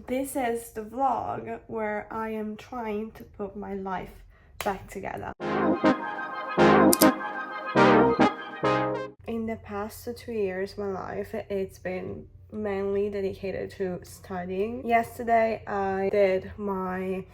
This is the vlog where I am trying to put my life back together. In the past 2 years, my life, it's been mainly dedicated to studying. Yesterday, I did my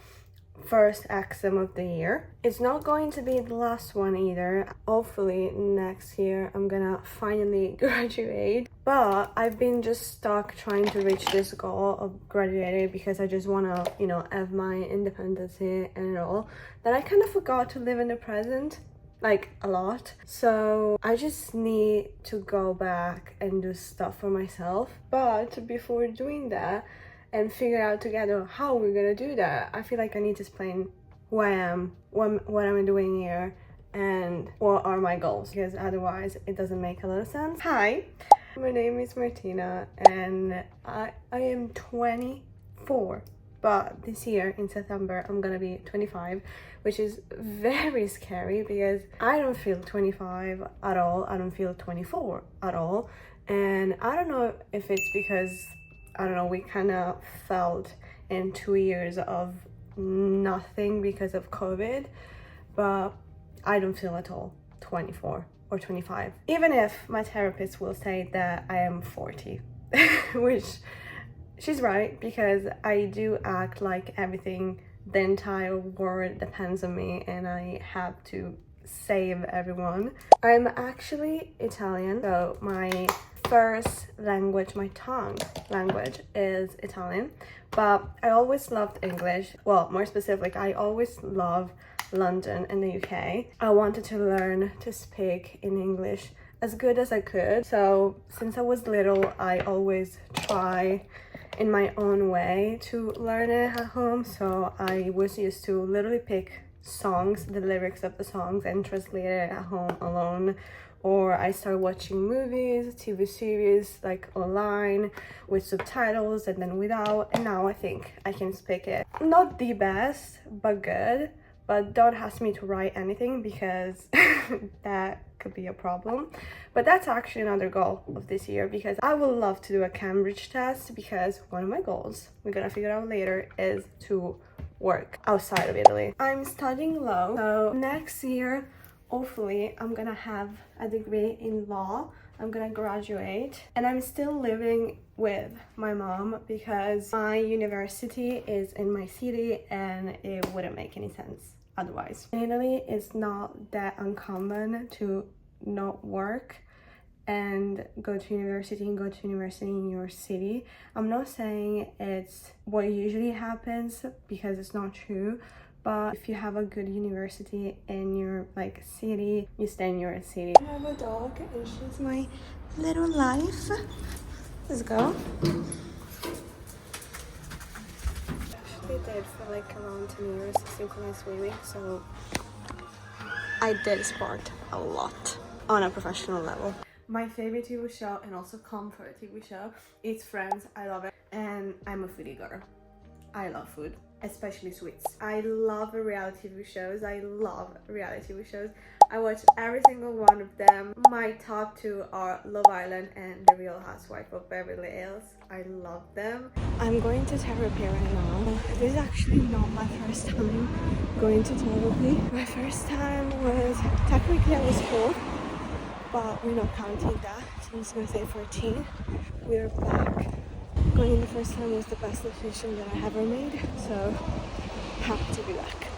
first exam of the year. It's not going to be the last one either. Hopefully next year I'm gonna finally graduate, but I've been just stuck trying to reach this goal of graduating because I just want to, you know, have my independence and all, that I kind of forgot to live in the present, like a lot. So I just need to go back and do stuff for myself. But before doing that and figure out together how we're gonna do that, I feel like I need to explain who I am, what am I doing here, and what are my goals, because otherwise it doesn't make a lot of sense. Hi, my name is Martina and I am 24, but this year in September I'm gonna be 25, which is very scary because I don't feel 25 at all. I don't feel 24 at all, and I don't know if it's because, I don't know, we kind of felt in 2 years of nothing because of COVID, but I don't feel at all 24 or 25. Even if my therapist will say that I am 40, which she's right, because I do act like everything, the entire world depends on me and I have to save everyone. I'm actually Italian, so my first language, my tongue language is Italian, but I always loved English. Well, more specific, I always loved London and the UK. I wanted to learn to speak in English as good as I could. So since I was little, I always try in my own way to learn it at home. So I was used to literally pick songs, the lyrics of the songs, and translate it at home alone. Or I started watching movies, TV series, like online with subtitles and then without, and now I think I can speak it. Not the best, but good. But don't ask me to write anything because that could be a problem. But that's actually another goal of this year, because I would love to do a Cambridge test, because one of my goals, we're gonna figure out later, is to work outside of Italy. I'm studying law, so next year hopefully I'm gonna have a degree in law. I'm gonna graduate, and I'm still living with my mom because my university is in my city and it wouldn't make any sense otherwise. In Italy, it's not that uncommon to not work and go to university in your city. I'm not saying it's what usually happens, because it's not true, but if you have a good university in your like city, you stay in your city. I have a dog and she's my little life. Let's go. Actually did for like around 10 years synchronous swimming, so I did sport a lot on a professional level. My favorite TV show and also comfort TV show is Friends. I love it, and I'm a foodie girl. I love food, especially sweets. I love reality TV shows. I watch every single one of them. My top 2 are Love Island and The Real Housewife of Beverly Hills. I love them. I'm going to therapy right now. This is actually not my first time going to therapy. My first time was, technically I was 4, but we're not counting that, so I'm just gonna say 14. We're back. Going the first time was the best decision that I ever made, so happy to be back.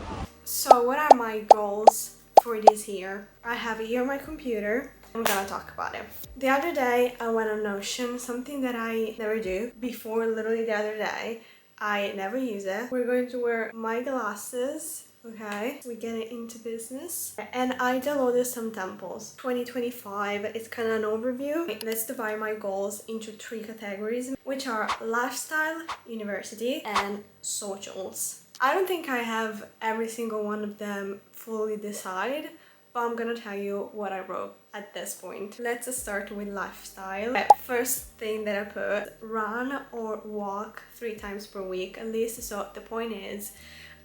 So what are my goals for this year? I have here my computer. I'm gonna talk about it. The other day I went on Notion, something that I never do before. Literally the other day I never use it. We're going to wear my glasses. Okay, we're getting into business, and I downloaded some temples. 2025, it's kind of an overview. Let's divide my goals into 3 categories, which are lifestyle, university, and socials. I don't think I have every single one of them fully decided, but I'm gonna tell you what I wrote at this point. Let's start with lifestyle. First thing that I put, run or walk 3 times per week at least. So the point is,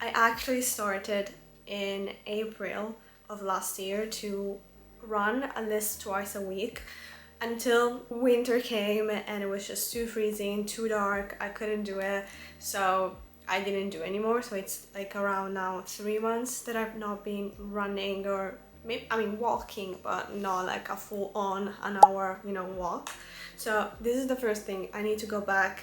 I actually started in April of last year to run at least twice a week. until winter came and it was just too freezing, too dark. I couldn't do it, so I didn't do anymore. So it's like around now 3 months that I've not been running, or maybe, I mean, walking, but not like a full-on an hour, you know, walk. So this is the first thing. I need to go back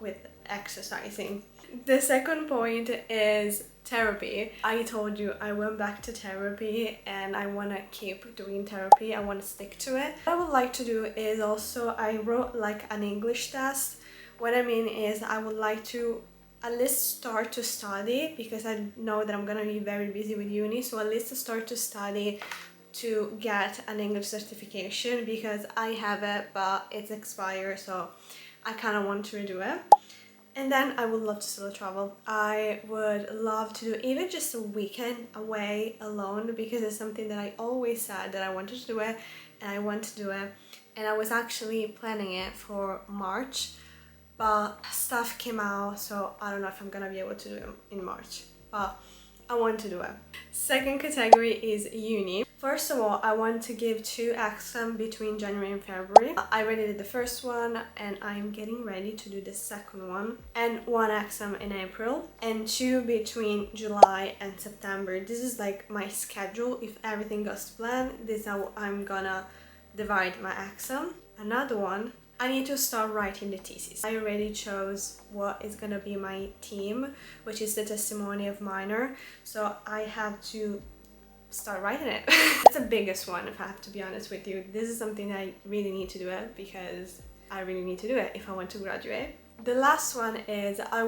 with exercising. The second point is therapy. I told you I went back to therapy and I want to keep doing therapy. I want to stick to it. What I would like to do is also, I wrote like an English test. What I mean is I would like to at least start to study, because I know that I'm gonna be very busy with uni, so at least start to study to get an English certification, because I have it but it's expired, so I kind of want to redo it. And then I would love to solo travel. I would love to do even just a weekend away alone, because it's something that I always said that I wanted to do it, and I want to do it. And I was actually planning it for March, but stuff came out, so I don't know if I'm gonna be able to do it in March, but I want to do it. Second category is uni. First of all, I want to give 2 exams between January and February. I already did the first one and I'm getting ready to do the second one, and 1 exam in April and 2 between July and September. This is like my schedule. If everything goes to plan, this is how I'm gonna divide my exam. Another one, I need to start writing the thesis. I already chose what is gonna be my theme, which is the testimony of minor. So I have to start writing it. It's the biggest one, if I have to be honest with you. This is something I really need to do it, because I really need to do it if I want to graduate. The last one is I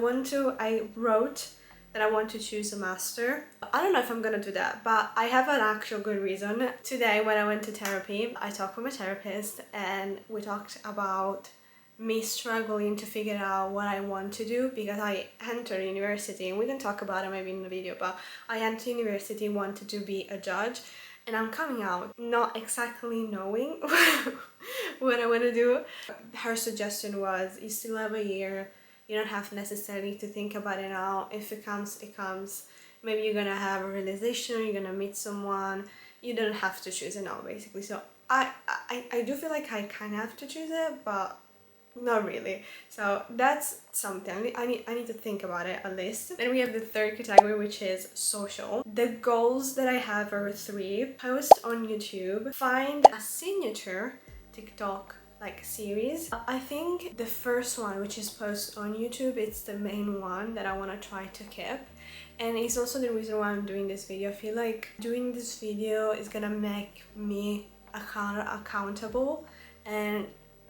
wrote that I want to choose a master. I don't know if I'm gonna do that, but I have an actual good reason. Today when I went to therapy, I talked with my therapist and we talked about me struggling to figure out what I want to do, because I entered university, and we can talk about it maybe in the video, but I entered university, wanted to be a judge, and I'm coming out not exactly knowing what I want to do. Her suggestion was, you still have a year, you don't have necessarily to think about it now. If it comes, it comes. Maybe you're gonna have a realization, you're gonna meet someone. You don't have to choose it now, basically. So I do feel like I kind of have to choose it, but not really. So that's something I need to think about it at least. Then we have the third category, which is social. The goals that I have are 3: post on YouTube, find a signature TikTok like series. I think the first one, which is post on YouTube, it's the main one that I want to try to keep, and it's also the reason why I'm doing this video. I feel like doing this video is gonna make me accountable, and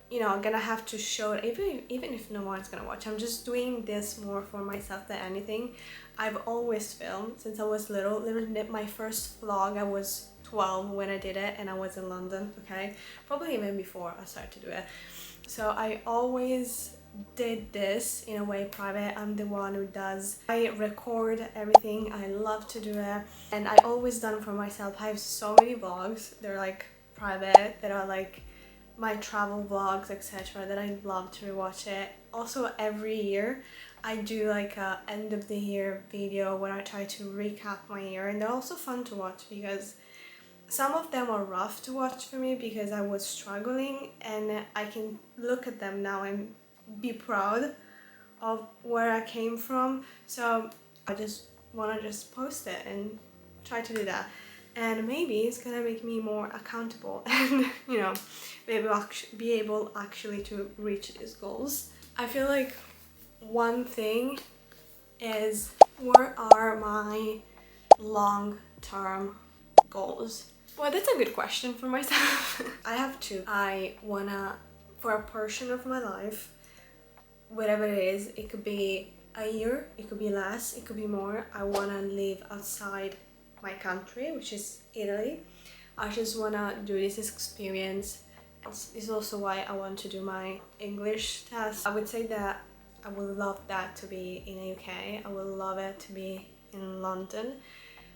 you know, I'm gonna have to show it, even if no one's gonna watch. I'm just doing this more for myself than anything. I've always filmed since I was little. Literally my first vlog, I was 12 when I did it, and I was in London, okay? Probably even before I started to do it. So I always did this in a way private. I'm the one who does. I record everything. I love to do it, and I always done for myself. I have so many vlogs. They're like private, that are like my travel vlogs, etc., that I love to rewatch it. Also, every year I do like a end of the year video where I try to recap my year, and they're also fun to watch, because some of them are rough to watch for me because I was struggling, and I can look at them now and be proud of where I came from. So I just want to just post it and try to do that, and maybe it's gonna make me more accountable and, you know, be able actually to reach these goals. I feel like one thing is, what are my long-term goals? Well, that's a good question for myself. I have 2. I wanna, for a portion of my life, whatever it is, it could be a year, it could be less, it could be more, I wanna live outside my country, which is Italy. I just wanna do this experience. This is also why I want to do my English test. I would say that I would love that to be in the UK. I would love it to be in London,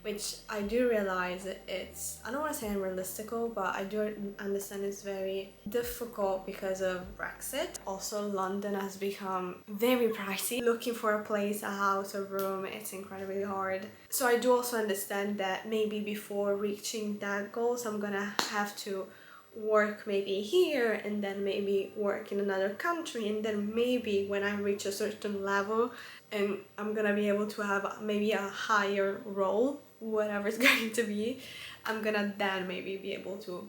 which I do realize it's, I don't want to say unrealistical, but I do understand it's very difficult because of Brexit. Also, London has become very pricey. Looking for a place, a house, a room, it's incredibly hard. So I do also understand that maybe before reaching that goals, I'm gonna have to work maybe here and then maybe work in another country, and then maybe when I reach a certain level and I'm gonna be able to have maybe a higher role, whatever it's going to be, I'm gonna then maybe be able to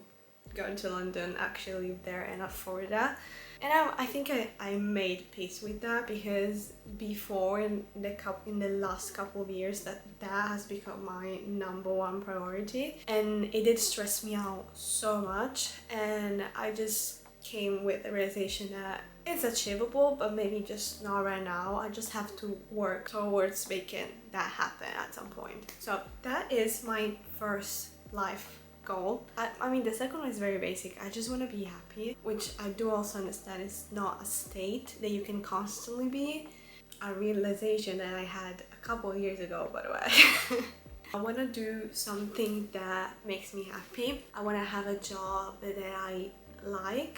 go into London, actually live there and afford that. And I think I made peace with that, because before in the last couple of years that has become my #1 priority, and it did stress me out so much. And I just came with the realization that it's achievable, but maybe just not right now. I just have to work towards making that happen at some point. So that is my first life goal. I mean, the second one is very basic. I just want to be happy, which I do also understand is not a state that you can constantly be. A realization that I had a couple of years ago, by the way. I want to do something that makes me happy. I want to have a job that I like,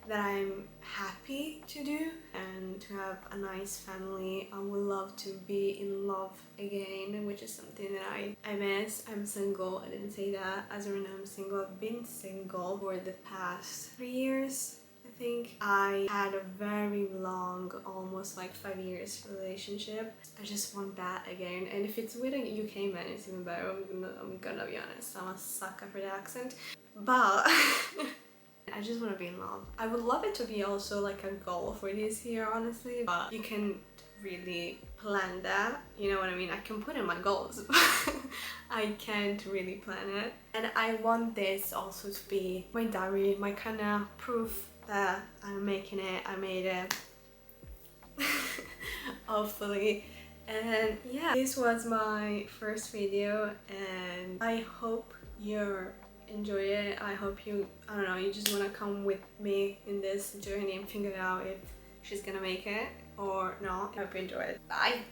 that I'm happy to do, and to have a nice family. I would love to be in love again, which is something that I miss. I'm single. I didn't say that. As of right now, I'm single. I've been single for the past 3 years. I think I had a very long, almost like 5 years relationship. I just want that again. And if it's with a UK man, it's even better. I'm gonna be honest. I'm a sucker for the accent. But I just want to be in love. I would love it to be also like a goal for this year, honestly, but you can really plan that, you know what I mean? I can put in my goals, but I can't really plan it. And I want this also to be my diary, my kind of proof that I'm making it, I made it, hopefully. And yeah, this was my first video, and I hope you're enjoy it. I hope you, I don't know, you just want to come with me in this journey and figure out if she's gonna make it or not. I hope you enjoy it. Bye!